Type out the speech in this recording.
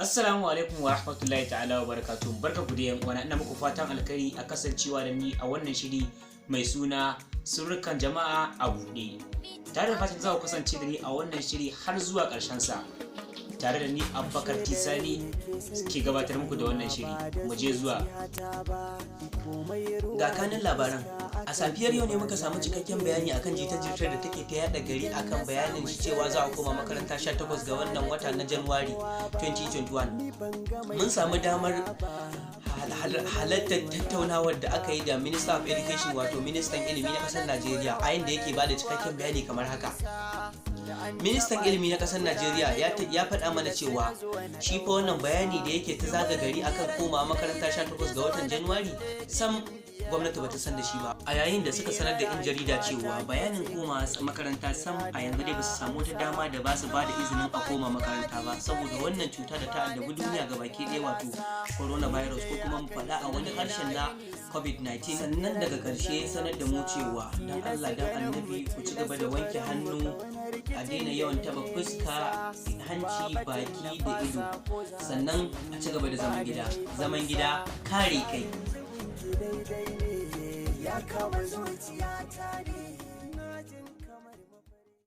Assalamu alaikum wa rahmatullahi ta'ala wa barakatuh. Barka ku da yan uwana, ina muku fatan alkhairi a kasancewa da ni a wannan shiri mai suna sirrukan jama'a a buɗe. Tare da fatan za ku kasance da ni a wannan shiri har zuwa ƙarshen sa. Tare da ni Abubakar Tisani ke gabatar muku da wannan shiri. Mu je zuwa. Ga kanin labaran. A safiyar yau ne muka samu cikakken bayani akan jita-jitar da take ta yada gari akan bayanin cewa za a koma makaranta 18 ga wannan wata na Januwari 2021. Mun samu damar halartar tattaunawar da aka yi da Minister of Education wato ministan ilimi na ƙasar Najeriya a yayin da yake bada cikakken bayani kamar haka. Ministan ilimi na ƙasar Najeriya ya faɗa mana cewa shi fa wannan bayani da yake ta zaga gari akan koma makaranta 18 ga watan Januwari sam gwamnati bata san da shi ba, a yayin da suka sanar da 'yan jarida cewa bayanin koma makaranta sam a yanzu dai basu samu wata dama da ba su ba da izinin a koma makaranta ba saboda wannan cuta da ta addabi duniya gabaki ɗaya wato coronavirus ko kuma mu faɗa a wani harshen na covid-19. Sannan daga ƙarshe sanar da mu cewa dan Allah dan annabi ku ci gaba da wanke hannu, a daina yawan taba fuska, hanci, baki da ido, sannan a ci gaba da zaman gida kare kai. Ya kama zuciya ta ne.